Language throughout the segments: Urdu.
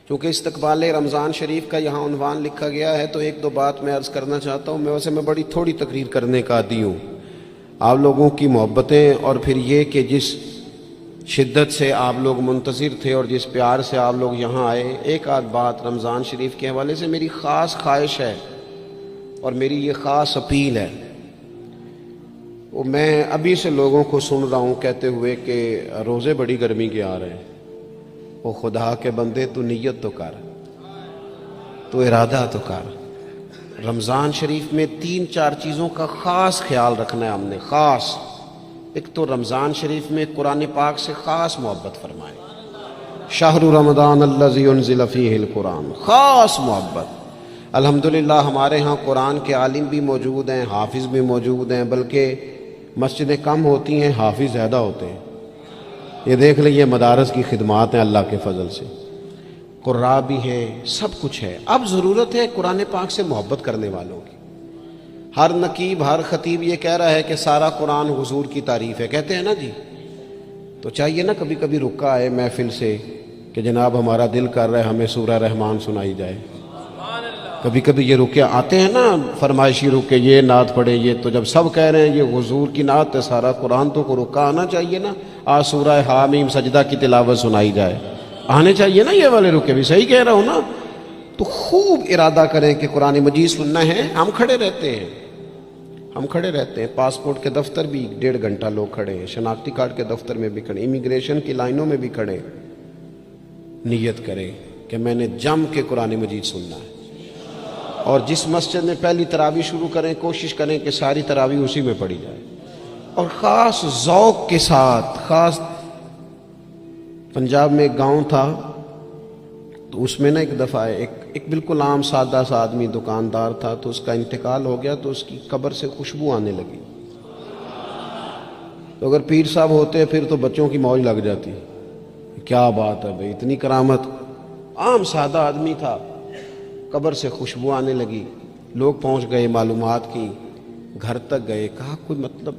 چونکہ استقبال رمضان شریف کا یہاں عنوان لکھا گیا ہے تو ایک دو بات میں عرض کرنا چاہتا ہوں۔ میں بڑی تھوڑی تقریر کرنے کا عادی ہوں۔ آپ لوگوں کی محبتیں اور پھر یہ کہ جس شدت سے آپ لوگ منتظر تھے اور جس پیار سے آپ لوگ یہاں آئے، ایک آدھ بات رمضان شریف کے حوالے سے میری خاص خواہش ہے اور میری یہ خاص اپیل ہے۔ وہ میں ابھی سے لوگوں کو سن رہا ہوں کہتے ہوئے کہ روزے بڑی گرمی کے آ رہے ہیں۔ وہ خدا کے بندے، تو نیت تو کر، تو ارادہ تو کر۔ رمضان شریف میں 3-4 چیزوں کا خاص خیال رکھنا ہے ہم نے، خاص۔ ایک تو رمضان شریف میں قرآن پاک سے خاص محبت فرمائے، شہر رمضان الذی انزل فیہ القرآن، خاص محبت۔ الحمدللہ ہمارے ہاں قرآن کے عالم بھی موجود ہیں، حافظ بھی موجود ہیں، بلکہ مسجدیں کم ہوتی ہیں، حافظ زیادہ ہوتے ہیں۔ یہ دیکھ لئے مدارس کی خدمات ہیں اللہ کے فضل سے، قراء بھی ہیں، سب کچھ ہے۔ اب ضرورت ہے قرآن پاک سے محبت کرنے والوں کی۔ ہر نقیب، ہر خطیب یہ کہہ رہا ہے کہ سارا قرآن حضور کی تعریف ہے، کہتے ہیں نا جی؟ تو چاہیے نا کبھی کبھی رکا آئے محفل سے کہ جناب ہمارا دل کر رہا ہے ہمیں سورہ رحمان سنائی جائے۔ کبھی کبھی یہ رکے آتے ہیں نا فرمائشی رکے، یہ نعت پڑھیں، یہ تو جب سب کہہ رہے ہیں یہ حضور کی نعت ہے سارا قرآن، تو کو رکا آنا چاہیے نا، آج سورہ حامیم سجدہ کی تلاوت سنائی جائے، آنے چاہیے نا یہ والے رکے بھی، صحیح کہہ رہا ہوں نا؟ تو خوب ارادہ کریں کہ قرآن مجید سننا ہے۔ ہم کھڑے رہتے ہیں، ہم کھڑے رہتے ہیں، پاسپورٹ کے دفتر بھی 1.5 گھنٹہ لوگ کھڑے ہیں، شناختی کارڈ کے دفتر میں بھی کھڑے، امیگریشن کی لائنوں میں بھی کھڑے۔ نیت کریں کہ میں نے جم کے قرآن مجید سننا ہے، اور جس مسجد میں پہلی تراویح شروع کریں کوشش کریں کہ ساری تراویح اسی میں پڑھی جائے، اور خاص ذوق کے ساتھ۔ خاص پنجاب میں ایک گاؤں تھا، تو اس میں نا ایک دفعہ ایک بالکل عام سادہ سا آدمی دکاندار تھا، تو اس کا انتقال ہو گیا، تو اس کی قبر سے خوشبو آنے لگی۔ تو اگر پیر صاحب ہوتے پھر تو بچوں کی موج لگ جاتی، کیا بات ہے بھئی، اتنی کرامت۔ عام سادہ آدمی تھا، قبر سے خوشبو آنے لگی، لوگ پہنچ گئے، معلومات کی، گھر تک گئے، کہا کوئی مطلب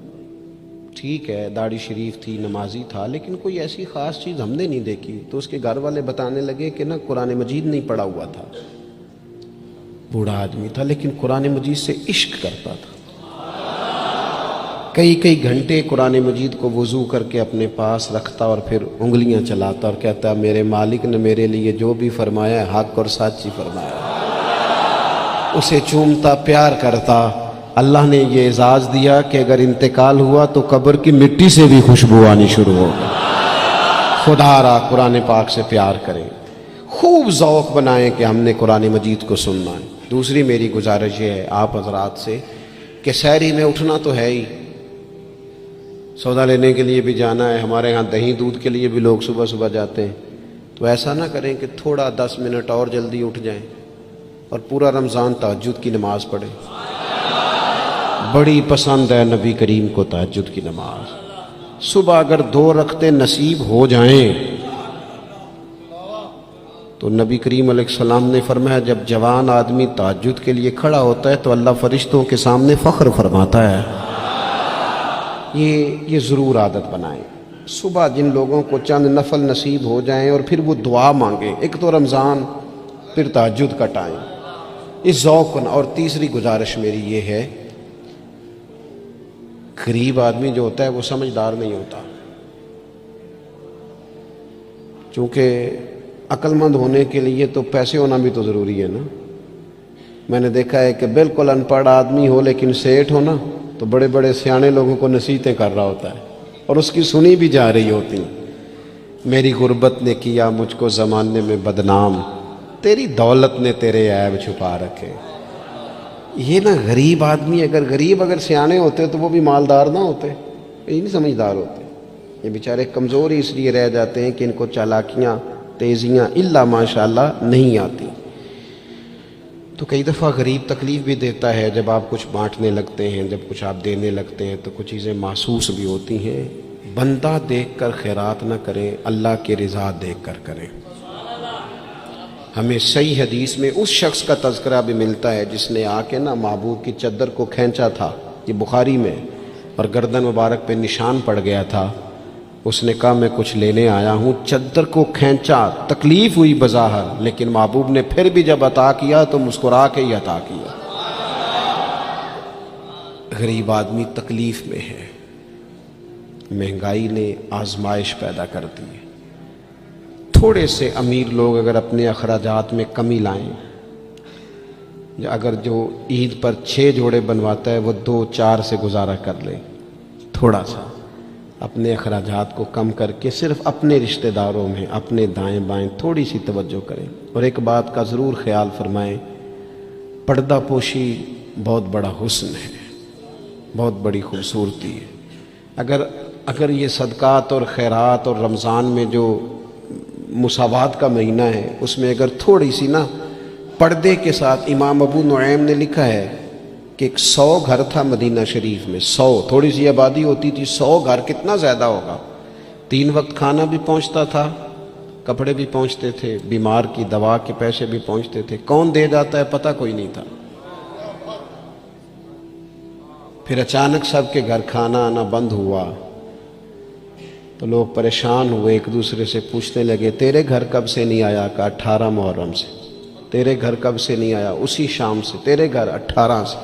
ٹھیک ہے داڑھی شریف تھی، نمازی تھا، لیکن کوئی ایسی خاص چیز ہم نے نہیں دیکھی۔ تو اس کے گھر والے بتانے لگے کہ نا قرآن مجید نہیں پڑھا ہوا تھا، بوڑھا آدمی تھا لیکن قرآن مجید سے عشق کرتا تھا، کئی گھنٹے قرآن مجید کو وضو کر کے اپنے پاس رکھتا اور پھر انگلیاں چلاتا اور کہتا میرے مالک نے میرے لیے جو بھی فرمایا ہے حق اور سچ ہی فرمایا۔ اسے چومتا، پیار کرتا۔ اللہ نے یہ اعزاز دیا کہ اگر انتقال ہوا تو قبر کی مٹی سے بھی خوشبو آنی شروع ہو گئی۔ خدا را قرآن پاک سے پیار کریں، خوب ذوق بنائیں کہ ہم نے قرآن مجید کو سننا ہے۔ دوسری میری گزارش یہ ہے آپ حضرات سے کہ سحری میں اٹھنا تو ہے ہی، سودا لینے کے لیے بھی جانا ہے، ہمارے ہاں دہی دودھ کے لیے بھی لوگ صبح صبح جاتے ہیں، تو ایسا نہ کریں کہ تھوڑا 10 منٹ اور جلدی اٹھ جائیں اور پورا رمضان تہجد کی نماز پڑھیں۔ بڑی پسند ہے نبی کریم کو تہجد کی نماز۔ صبح اگر 2 رکعتیں نصیب ہو جائیں تو نبی کریم علیہ السلام نے فرمایا جب جوان آدمی تہجد کے لیے کھڑا ہوتا ہے تو اللہ فرشتوں کے سامنے فخر فرماتا ہے۔ یہ ضرور عادت بنائیں، صبح جن لوگوں کو چند نفل نصیب ہو جائیں اور پھر وہ دعا مانگیں، ایک تو رمضان پھر تہجد کا ٹائم، اس ذوق۔ اور تیسری گزارش میری یہ ہے، غریب آدمی جو ہوتا ہے وہ سمجھدار نہیں ہوتا، چونکہ عقل مند ہونے کے لیے تو پیسے ہونا بھی تو ضروری ہے نا۔ میں نے دیکھا ہے کہ بالکل ان پڑھ آدمی ہو لیکن سیٹھ ہو نا تو بڑے بڑے سیانے لوگوں کو نصیحتیں کر رہا ہوتا ہے اور اس کی سنی بھی جا رہی ہوتی۔ میری غربت نے کیا مجھ کو زمانے میں بدنام، تیری دولت نے تیرے عیب چھپا رکھے۔ یہ نا غریب آدمی، اگر سیانے ہوتے تو وہ بھی مالدار نہ ہوتے، یہ نہیں سمجھدار ہوتے، یہ بیچارے کمزور ہی اس لیے رہ جاتے ہیں کہ ان کو چالاکیاں، تیزیاں الا ماشاءاللہ نہیں آتی۔ تو کئی دفعہ غریب تکلیف بھی دیتا ہے، جب آپ کچھ بانٹنے لگتے ہیں، جب کچھ آپ دینے لگتے ہیں تو کچھ چیزیں محسوس بھی ہوتی ہیں۔ بندہ دیکھ کر خیرات نہ کریں، اللہ کی رضا دیکھ کر کریں۔ ہمیں صحیح حدیث میں اس شخص کا تذکرہ بھی ملتا ہے جس نے آ کے نا محبوب کی چادر کو کھینچا تھا، یہ بخاری میں، اور گردن مبارک پہ نشان پڑ گیا تھا، اس نے کہا میں کچھ لینے آیا ہوں، چادر کو کھینچا، تکلیف ہوئی بظاہر، لیکن محبوب نے پھر بھی جب عطا کیا تو مسکرا کے ہی عطا کیا۔ غریب آدمی تکلیف میں ہے، مہنگائی نے آزمائش پیدا کر دی ہے۔ تھوڑے سے امیر لوگ اگر اپنے اخراجات میں کمی لائیں، اگر جو عید پر 6 جوڑے بنواتا ہے وہ 2-4 سے گزارا کر لے، تھوڑا سا اپنے اخراجات کو کم کر کے صرف اپنے رشتہ داروں میں، اپنے دائیں بائیں تھوڑی سی توجہ کریں۔ اور ایک بات کا ضرور خیال فرمائیں، پردہ پوشی بہت بڑا حسن ہے، بہت بڑی خوبصورتی ہے۔ اگر یہ صدقات اور خیرات اور رمضان میں جو مساوات کا مہینہ ہے، اس میں اگر تھوڑی سی نا پردے کے ساتھ، امام ابو نعیم نے لکھا ہے کہ 100 گھر تھا مدینہ شریف میں، 100 تھوڑی سی آبادی ہوتی تھی، 100 گھر کتنا زیادہ ہوگا، 3 وقت کھانا بھی پہنچتا تھا، کپڑے بھی پہنچتے تھے، بیمار کی دوا کے پیسے بھی پہنچتے تھے، کون دے جاتا ہے پتہ کوئی نہیں تھا۔ پھر اچانک سب کے گھر کھانا آنا بند ہوا تو لوگ پریشان ہوئے، ایک دوسرے سے پوچھنے لگے تیرے گھر کب سے نہیں آیا؟ کہا 18 محرم سے۔ تیرے گھر کب سے نہیں آیا؟ اسی شام سے۔ تیرے گھر 18 سے۔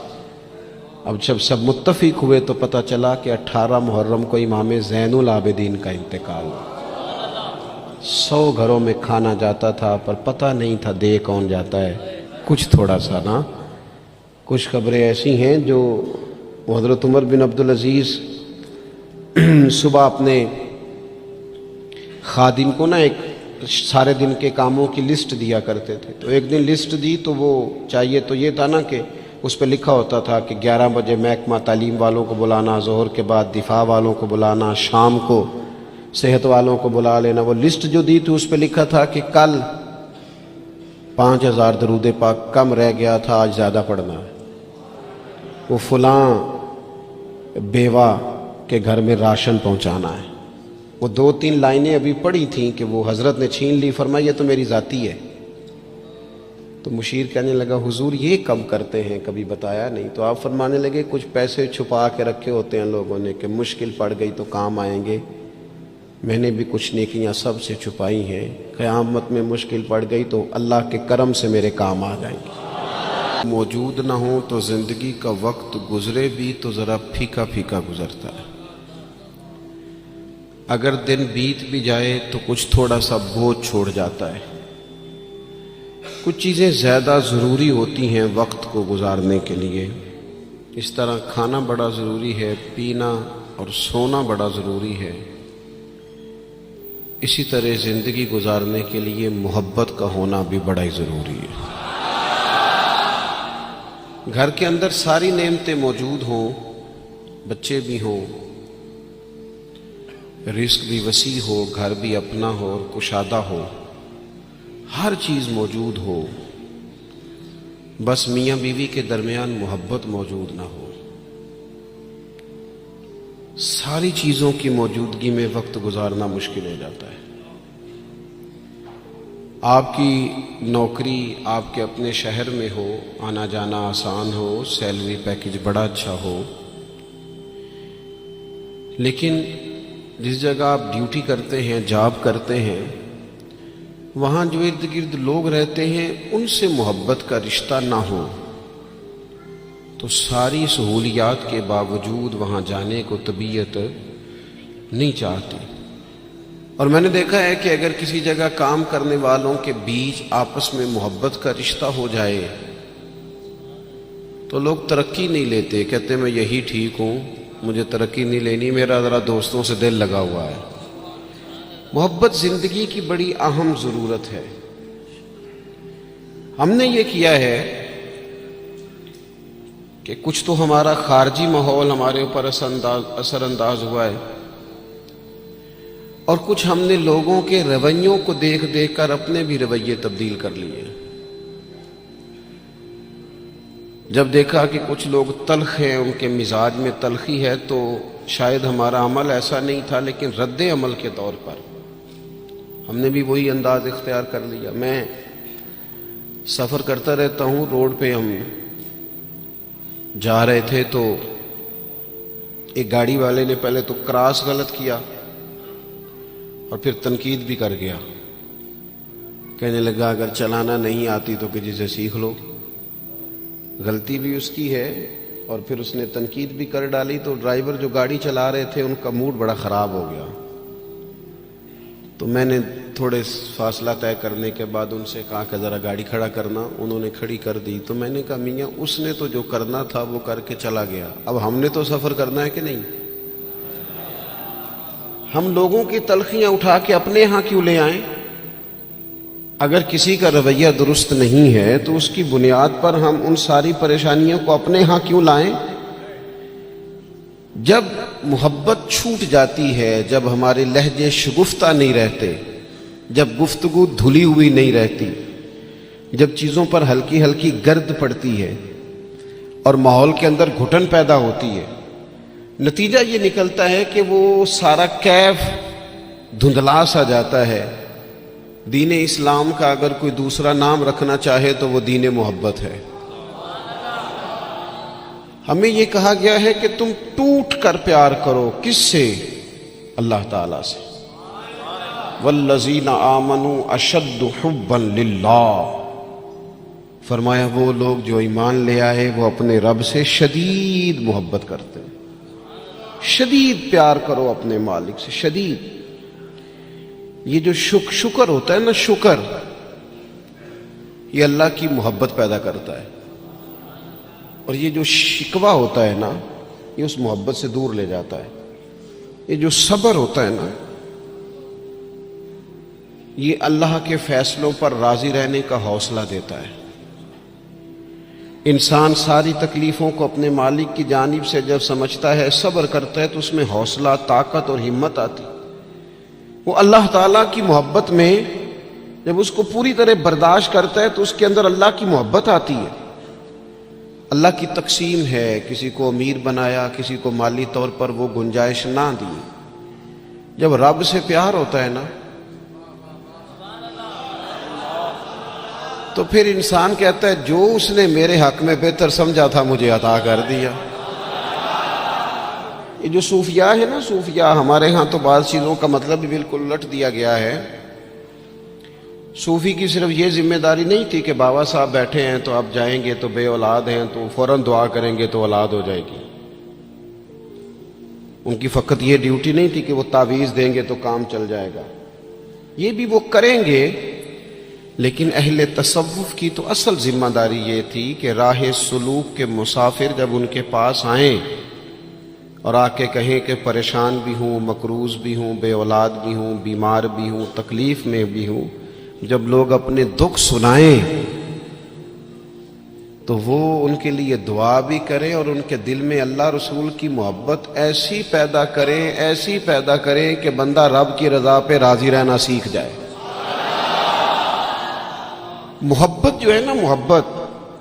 اب جب سب متفق ہوئے تو پتہ چلا کہ 18 محرم کو امام زین العابدین کا انتقال ہوا۔ 100 گھروں میں کھانا جاتا تھا پر پتہ نہیں تھا دے کون جاتا ہے، کچھ تھوڑا سا نا۔ کچھ خبریں ایسی ہیں جو حضرت عمر بن عبدالعزیز صبح اپنے خادم کو نا ایک سارے دن کے کاموں کی لسٹ دیا کرتے تھے، تو ایک دن لسٹ دی تو وہ چاہیے تو یہ تھا نا کہ اس پہ لکھا ہوتا تھا کہ 11 بجے محکمہ تعلیم والوں کو بلانا، ظہر کے بعد دفاع والوں کو بلانا، شام کو صحت والوں کو بلا لینا۔ وہ لسٹ جو دی تھی اس پہ لکھا تھا کہ کل 5000 درود پاک کم رہ گیا تھا، آج زیادہ پڑھنا ہے۔ وہ فلاں بیوہ کے گھر میں راشن پہنچانا ہے۔ وہ 2-3 لائنیں ابھی پڑھی تھیں کہ وہ حضرت نے چھین لی، فرمایا یہ تو میری ذاتی ہے۔ تو مشیر کہنے لگا حضور یہ کب کرتے ہیں، کبھی بتایا نہیں۔ تو آپ فرمانے لگے کچھ پیسے چھپا کے رکھے ہوتے ہیں لوگوں نے کہ مشکل پڑ گئی تو کام آئیں گے، میں نے بھی کچھ نیکیاں سب سے چھپائی ہیں، قیامت میں مشکل پڑ گئی تو اللہ کے کرم سے میرے کام آ جائیں گے۔ موجود نہ ہوں تو زندگی کا وقت گزرے بھی تو ذرا پھیکا پھیکا گزرتا ہے، اگر دن بیت بھی جائے تو کچھ تھوڑا سا بوجھ چھوڑ جاتا ہے۔ کچھ چیزیں زیادہ ضروری ہوتی ہیں وقت کو گزارنے کے لیے، اس طرح کھانا بڑا ضروری ہے، پینا اور سونا بڑا ضروری ہے، اسی طرح زندگی گزارنے کے لیے محبت کا ہونا بھی بڑا ہی ضروری ہے۔ گھر کے اندر ساری نعمتیں موجود ہوں، بچے بھی ہوں، رزق بھی وسیع ہو، گھر بھی اپنا ہو اور کشادہ ہو، ہر چیز موجود ہو، بس میاں بیوی کے درمیان محبت موجود نہ ہو، ساری چیزوں کی موجودگی میں وقت گزارنا مشکل ہو جاتا ہے۔ آپ کی نوکری آپ کے اپنے شہر میں ہو، آنا جانا آسان ہو، سیلری پیکج بڑا اچھا ہو، لیکن جس جگہ آپ ڈیوٹی کرتے ہیں، جاب کرتے ہیں، وہاں جو ارد گرد لوگ رہتے ہیں ان سے محبت کا رشتہ نہ ہو تو ساری سہولیات کے باوجود وہاں جانے کو طبیعت نہیں چاہتی۔ اور میں نے دیکھا ہے کہ اگر کسی جگہ کام کرنے والوں کے بیچ آپس میں محبت کا رشتہ ہو جائے تو لوگ ترقی نہیں لیتے، کہتے میں یہی ٹھیک ہوں، مجھے ترقی نہیں لینی، میرا ذرا دوستوں سے دل لگا ہوا ہے۔ محبت زندگی کی بڑی اہم ضرورت ہے۔ ہم نے یہ کیا ہے کہ کچھ تو ہمارا خارجی ماحول ہمارے اوپر اثر انداز ہوا ہے، اور کچھ ہم نے لوگوں کے رویوں کو دیکھ دیکھ کر اپنے بھی رویے تبدیل کر لیے۔ جب دیکھا کہ کچھ لوگ تلخ ہیں، ان کے مزاج میں تلخی ہے، تو شاید ہمارا عمل ایسا نہیں تھا، لیکن رد عمل کے طور پر ہم نے بھی وہی انداز اختیار کر لیا۔ میں سفر کرتا رہتا ہوں، روڈ پہ ہم جا رہے تھے تو ایک گاڑی والے نے پہلے تو کراس غلط کیا، اور پھر تنقید بھی کر گیا. کہنے لگا اگر چلانا نہیں آتی تو کسی سے سیکھ لو. غلطی بھی اس کی ہے اور پھر اس نے تنقید بھی کر ڈالی. تو ڈرائیور جو گاڑی چلا رہے تھے ان کا موڈ بڑا خراب ہو گیا. تو میں نے تھوڑے فاصلہ طے کرنے کے بعد ان سے کہا کہ ذرا گاڑی کھڑا کرنا. انہوں نے کھڑی کر دی. تو میں نے کہا میاں اس نے تو جو کرنا تھا وہ کر کے چلا گیا, اب ہم نے تو سفر کرنا ہے کہ نہیں؟ ہم لوگوں کی تلخیاں اٹھا کے اپنے ہاں کیوں لے آئیں؟ اگر کسی کا رویہ درست نہیں ہے تو اس کی بنیاد پر ہم ان ساری پریشانیوں کو اپنے ہاں کیوں لائیں؟ جب محبت چھوٹ جاتی ہے, جب ہمارے لہجے شگفتہ نہیں رہتے, جب گفتگو دھلی ہوئی نہیں رہتی, جب چیزوں پر ہلکی ہلکی گرد پڑتی ہے اور ماحول کے اندر گھٹن پیدا ہوتی ہے, نتیجہ یہ نکلتا ہے کہ وہ سارا کیف دھندلا سا جاتا ہے. دین اسلام کا اگر کوئی دوسرا نام رکھنا چاہے تو وہ دین محبت ہے. ہمیں یہ کہا گیا ہے کہ تم ٹوٹ کر پیار کرو. کس سے؟ اللہ تعالیٰ سے. والذین آمنوا اشد حبا للہ. فرمایا وہ لوگ جو ایمان لے آئے وہ اپنے رب سے شدید محبت کرتے ہیں. شدید پیار کرو اپنے مالک سے, شدید. یہ جو شکر ہوتا ہے نا, شکر, یہ اللہ کی محبت پیدا کرتا ہے. اور یہ جو شکوہ ہوتا ہے نا, یہ اس محبت سے دور لے جاتا ہے. یہ جو صبر ہوتا ہے نا, یہ اللہ کے فیصلوں پر راضی رہنے کا حوصلہ دیتا ہے. انسان ساری تکلیفوں کو اپنے مالک کی جانب سے جب سمجھتا ہے, صبر کرتا ہے, تو اس میں حوصلہ, طاقت اور ہمت آتی. وہ اللہ تعالیٰ کی محبت میں جب اس کو پوری طرح برداشت کرتا ہے تو اس کے اندر اللہ کی محبت آتی ہے. اللہ کی تقسیم ہے, کسی کو امیر بنایا, کسی کو مالی طور پر وہ گنجائش نہ دی. جب رب سے پیار ہوتا ہے نا تو پھر انسان کہتا ہے جو اس نے میرے حق میں بہتر سمجھا تھا مجھے عطا کر دیا. یہ جو صوفیاء ہے نا, صوفیاء, ہمارے ہاں تو بعض چیزوں کا مطلب بھی بالکل الٹ دیا گیا ہے. صوفی کی صرف یہ ذمہ داری نہیں تھی کہ بابا صاحب بیٹھے ہیں تو آپ جائیں گے تو بے اولاد ہیں تو فوراً دعا کریں گے تو اولاد ہو جائے گی. ان کی فقط یہ ڈیوٹی نہیں تھی کہ وہ تعویذ دیں گے تو کام چل جائے گا, یہ بھی وہ کریں گے. لیکن اہل تصوف کی تو اصل ذمہ داری یہ تھی کہ راہ سلوک کے مسافر جب ان کے پاس آئیں اور آ کے کہیں کہ پریشان بھی ہوں, مقروض بھی ہوں, بے اولاد بھی ہوں, بیمار بھی ہوں, تکلیف میں بھی ہوں, جب لوگ اپنے دکھ سنائیں تو وہ ان کے لیے دعا بھی کریں اور ان کے دل میں اللہ رسول کی محبت ایسی پیدا کریں, ایسی پیدا کریں کہ بندہ رب کی رضا پہ راضی رہنا سیکھ جائے. محبت جو ہے نا, محبت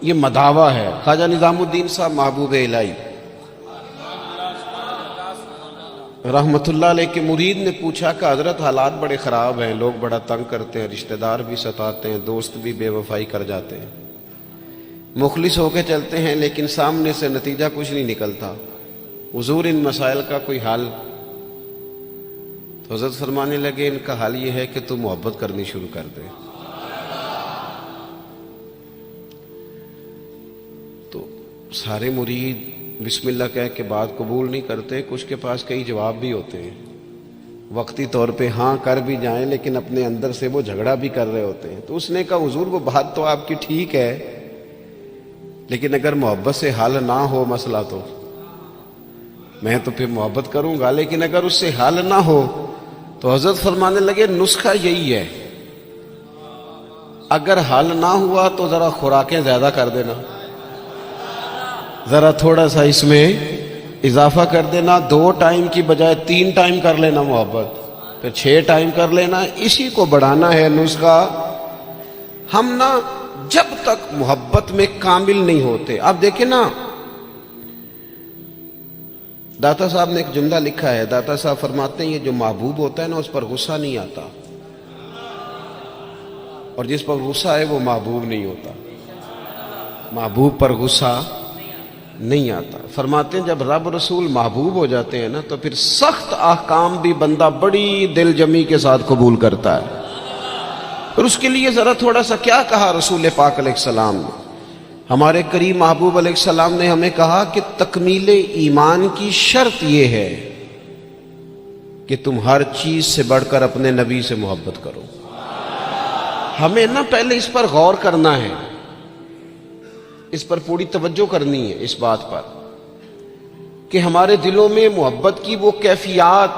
یہ مداوا ہے. خواجہ نظام الدین صاحب محبوب الہی رحمت اللہ علیہ کے مرید نے پوچھا کہ حضرت حالات بڑے خراب ہیں, لوگ بڑا تنگ کرتے ہیں, رشتہ دار بھی ستاتے ہیں, دوست بھی بے وفائی کر جاتے ہیں, مخلص ہو کے چلتے ہیں لیکن سامنے سے نتیجہ کچھ نہیں نکلتا. حضور ان مسائل کا کوئی حل؟ تو حضرت فرمانے لگے ان کا حل یہ ہے کہ تو محبت کرنی شروع کر دے. تو سارے مرید بسم اللہ کہہ کے بات قبول نہیں کرتے. کچھ کے پاس کئی جواب بھی ہوتے ہیں, وقتی طور پہ ہاں کر بھی جائیں لیکن اپنے اندر سے وہ جھگڑا بھی کر رہے ہوتے ہیں. تو اس نے کہا حضور وہ بات تو آپ کی ٹھیک ہے لیکن اگر محبت سے حل نہ ہو مسئلہ تو میں تو پھر محبت کروں گا, لیکن اگر اس سے حل نہ ہو تو حضرت فرمانے لگے نسخہ یہی ہے, اگر حل نہ ہوا تو ذرا خوراکیں زیادہ کر دینا, ذرا تھوڑا سا اس میں اضافہ کر دینا, 2 ٹائم کی بجائے 3 ٹائم کر لینا محبت, پھر 6 ٹائم کر لینا. اسی کو بڑھانا ہے نسخہ. ہم نا جب تک محبت میں کامل نہیں ہوتے. آپ دیکھیں نا, داتا صاحب نے ایک جملہ لکھا ہے, داتا صاحب فرماتے ہیں یہ جو محبوب ہوتا ہے نا اس پر غصہ نہیں آتا, اور جس پر غصہ ہے وہ محبوب نہیں ہوتا. محبوب پر غصہ نہیں آتا۔ فرماتے ہیں جب رب رسول محبوب ہو جاتے ہیں نا تو پھر سخت احکام بھی بندہ بڑی دل جمی کے ساتھ قبول کرتا ہے۔ اور اس کے لیے ذرا تھوڑا سا کیا کہا رسول پاک علیہ السلام نے؟ ہمارے کریم محبوب علیہ السلام نے ہمیں کہا کہ تکمیل ایمان کی شرط یہ ہے کہ تم ہر چیز سے بڑھ کر اپنے نبی سے محبت کرو۔ ہمیں نا پہلے اس پر غور کرنا ہے، اس پر پوری توجہ کرنی ہے، اس بات پر کہ ہمارے دلوں میں محبت کی وہ کیفیات،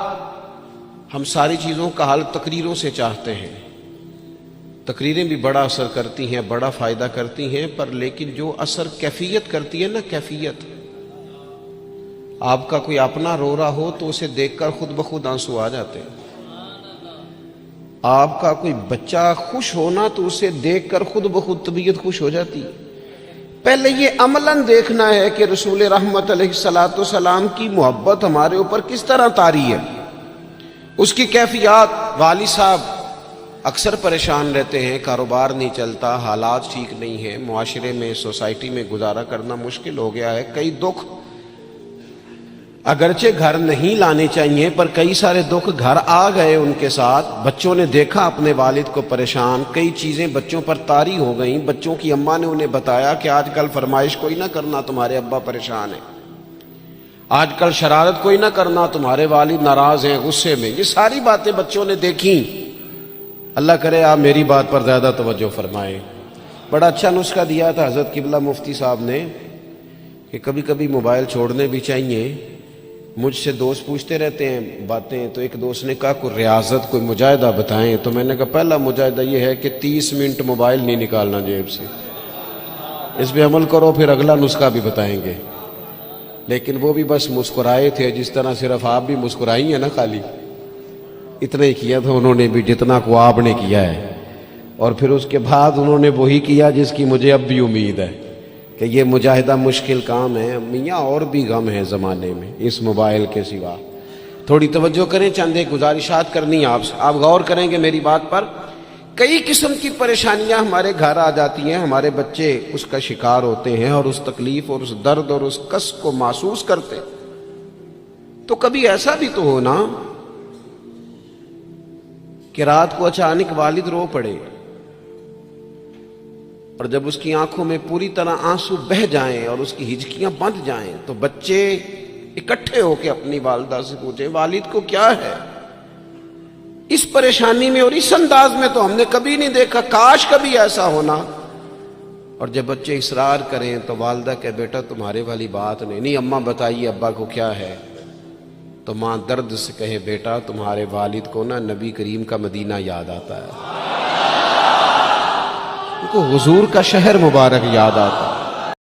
ہم ساری چیزوں کا حل تقریروں سے چاہتے ہیں۔ تقریریں بھی بڑا اثر کرتی ہیں، بڑا فائدہ کرتی ہیں، پر لیکن جو اثر کیفیت کرتی ہے نا، کیفیت، آپ کا کوئی اپنا رو رہا ہو تو اسے دیکھ کر خود بخود آنسو آ جاتے ہیں۔ آپ کا کوئی بچہ خوش ہونا تو اسے دیکھ کر خود بخود طبیعت خوش ہو جاتی ہے۔ پہلے یہ عملاً دیکھنا ہے کہ رسول رحمت علیہ السلام کی محبت ہمارے اوپر کس طرح طاری ہے، اس کی کیفیات۔ والد صاحب اکثر پریشان رہتے ہیں، کاروبار نہیں چلتا، حالات ٹھیک نہیں ہیں، معاشرے میں، سوسائٹی میں گزارا کرنا مشکل ہو گیا ہے، کئی دکھ اگرچہ گھر نہیں لانے چاہیے پر کئی سارے دکھ گھر آ گئے ان کے ساتھ۔ بچوں نے دیکھا اپنے والد کو پریشان، کئی چیزیں بچوں پر طاری ہو گئیں، بچوں کی اماں نے انہیں بتایا کہ آج کل فرمائش کوئی نہ کرنا، تمہارے ابا پریشان ہیں، آج کل شرارت کوئی نہ کرنا، تمہارے والد ناراض ہیں، غصے میں۔ یہ ساری باتیں بچوں نے دیکھیں۔ اللہ کرے آپ میری بات پر زیادہ توجہ فرمائیں۔ بڑا اچھا نسخہ دیا تھا حضرت قبلہ مفتی صاحب نے کہ کبھی کبھی موبائل چھوڑنے بھی چاہیے۔ مجھ سے دوست پوچھتے رہتے ہیں باتیں، تو ایک دوست نے کہا کوئی ریاضت، کوئی مجاہدہ بتائیں، تو میں نے کہا پہلا مجاہدہ یہ ہے کہ 30 منٹ موبائل نہیں نکالنا جیب سے، اس پہ عمل کرو، پھر اگلا نسخہ بھی بتائیں گے۔ لیکن وہ بھی بس مسکرائے تھے، جس طرح صرف آپ بھی مسکرائی ہیں نا، خالی اتنا ہی کیا تھا انہوں نے بھی جتنا کو آپ نے کیا ہے، اور پھر اس کے بعد انہوں نے وہی کیا جس کی مجھے اب بھی امید ہے کہ یہ مجاہدہ مشکل کام ہے میاں، اور بھی غم ہے زمانے میں اس موبائل کے سوا۔ تھوڑی توجہ کریں، چند ایک گزارشات کرنی ہے آپ سے، آپ غور کریں گے میری بات پر۔ کئی قسم کی پریشانیاں ہمارے گھر آ جاتی ہیں، ہمارے بچے اس کا شکار ہوتے ہیں اور اس تکلیف اور اس درد اور اس کس کو محسوس کرتے۔ تو کبھی ایسا بھی تو ہونا کہ رات کو اچانک والد رو پڑے، اور جب اس کی آنکھوں میں پوری طرح آنسو بہہ جائیں اور اس کی ہچکیاں بند جائیں تو بچے اکٹھے ہو کے اپنی والدہ سے پوچھیں والد کو کیا ہے۔ اس پریشانی میں اور اس انداز میں تو ہم نے کبھی نہیں دیکھا، کاش کبھی ایسا ہونا۔ اور جب بچے اصرار کریں تو والدہ کہ بیٹا تمہارے والی بات نہیں، اماں بتائیے ابا کو کیا ہے، تو ماں درد سے کہے بیٹا تمہارے والد کو نا نبی کریم کا مدینہ یاد آتا ہے، ان کو حضور کا شہر مبارک یاد آتا ہے۔